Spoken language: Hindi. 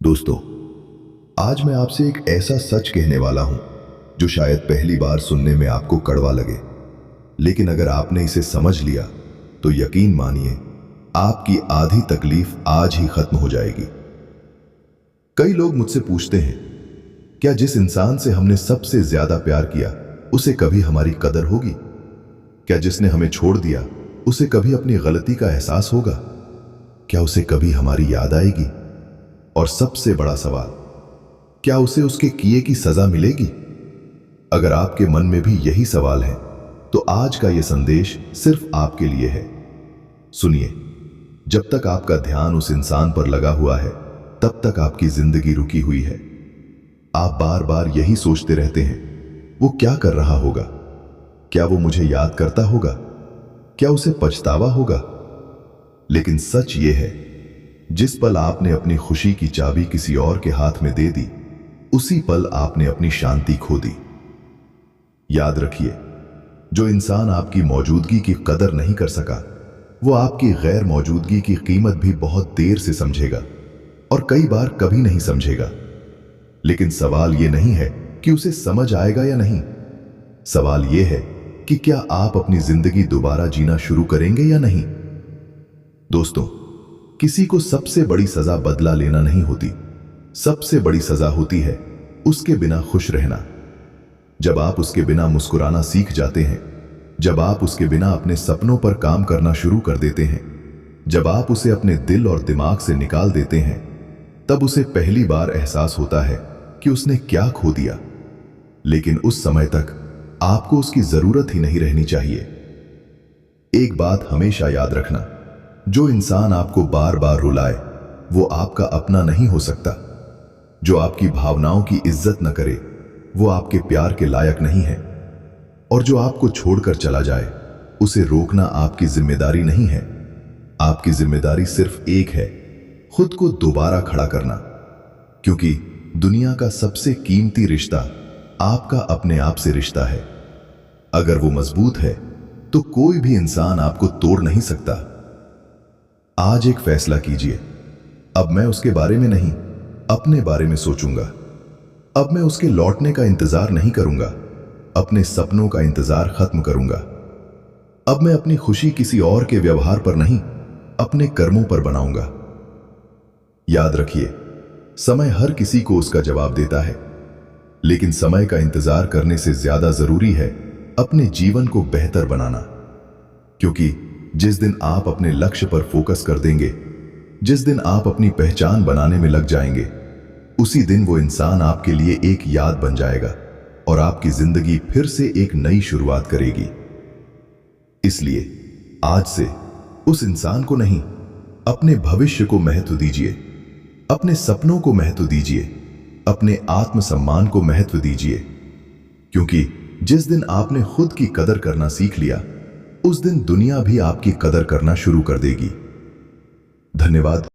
दोस्तों, आज मैं आपसे एक ऐसा सच कहने वाला हूं जो शायद पहली बार सुनने में आपको कड़वा लगे, लेकिन अगर आपने इसे समझ लिया तो यकीन मानिए आपकी आधी तकलीफ आज ही खत्म हो जाएगी। कई लोग मुझसे पूछते हैं, क्या जिस इंसान से हमने सबसे ज्यादा प्यार किया उसे कभी हमारी कदर होगी? क्या जिसने हमें छोड़ दिया उसे कभी अपनी गलती का एहसास होगा? क्या उसे कभी हमारी याद आएगी? और सबसे बड़ा सवाल, क्या उसे उसके किए की सजा मिलेगी? अगर आपके मन में भी यही सवाल है तो आज का यह संदेश सिर्फ आपके लिए है। सुनिए, जब तक आपका ध्यान उस इंसान पर लगा हुआ है तब तक आपकी जिंदगी रुकी हुई है। आप बार बार यही सोचते रहते हैं, वो क्या कर रहा होगा? क्या वो मुझे याद करता होगा? क्या उसे पछतावा होगा? लेकिन सच ये है, जिस पल आपने अपनी खुशी की चाबी किसी और के हाथ में दे दी, उसी पल आपने अपनी शांति खो दी। याद रखिए, जो इंसान आपकी मौजूदगी की कदर नहीं कर सका, वो आपकी गैर मौजूदगी की कीमत भी बहुत देर से समझेगा और कई बार कभी नहीं समझेगा। लेकिन सवाल ये नहीं है कि उसे समझ आएगा या नहीं। सवाल ये है कि क्या आप अपनी जिंदगी दोबारा जीना शुरू करेंगे या नहीं। दोस्तों, किसी को सबसे बड़ी सजा बदला लेना नहीं होती। सबसे बड़ी सजा होती है उसके बिना खुश रहना। जब आप उसके बिना मुस्कुराना सीख जाते हैं, जब आप उसके बिना अपने सपनों पर काम करना शुरू कर देते हैं, जब आप उसे अपने दिल और दिमाग से निकाल देते हैं, तब उसे पहली बार एहसास होता है कि उसने क्या खो दिया। लेकिन उस समय तक आपको उसकी जरूरत ही नहीं रहनी चाहिए। एक बात हमेशा याद रखना, जो इंसान आपको बार बार रुलाए वो आपका अपना नहीं हो सकता। जो आपकी भावनाओं की इज्जत न करे वो आपके प्यार के लायक नहीं है। और जो आपको छोड़कर चला जाए उसे रोकना आपकी जिम्मेदारी नहीं है। आपकी जिम्मेदारी सिर्फ एक है, खुद को दोबारा खड़ा करना। क्योंकि दुनिया का सबसे कीमती रिश्ता आपका अपने आप से रिश्ता है। अगर वो मजबूत है तो कोई भी इंसान आपको तोड़ नहीं सकता। आज एक फैसला कीजिए, अब मैं उसके बारे में नहीं, अपने बारे में सोचूंगा। अब मैं उसके लौटने का इंतजार नहीं करूंगा, अपने सपनों का इंतजार खत्म करूंगा। अब मैं अपनी खुशी किसी और के व्यवहार पर नहीं, अपने कर्मों पर बनाऊंगा। याद रखिए, समय हर किसी को उसका जवाब देता है, लेकिन समय का इंतजार करने से ज्यादा जरूरी है अपने जीवन को बेहतर बनाना। क्योंकि जिस दिन आप अपने लक्ष्य पर फोकस कर देंगे, जिस दिन आप अपनी पहचान बनाने में लग जाएंगे, उसी दिन वो इंसान आपके लिए एक याद बन जाएगा और आपकी जिंदगी फिर से एक नई शुरुआत करेगी। इसलिए आज से उस इंसान को नहीं, अपने भविष्य को महत्व दीजिए, अपने सपनों को महत्व दीजिए, अपने आत्मसम्मान को महत्व दीजिए। क्योंकि जिस दिन आपने खुद की कदर करना सीख लिया, उस दिन दुनिया भी आपकी कदर करना शुरू कर देगी। धन्यवाद।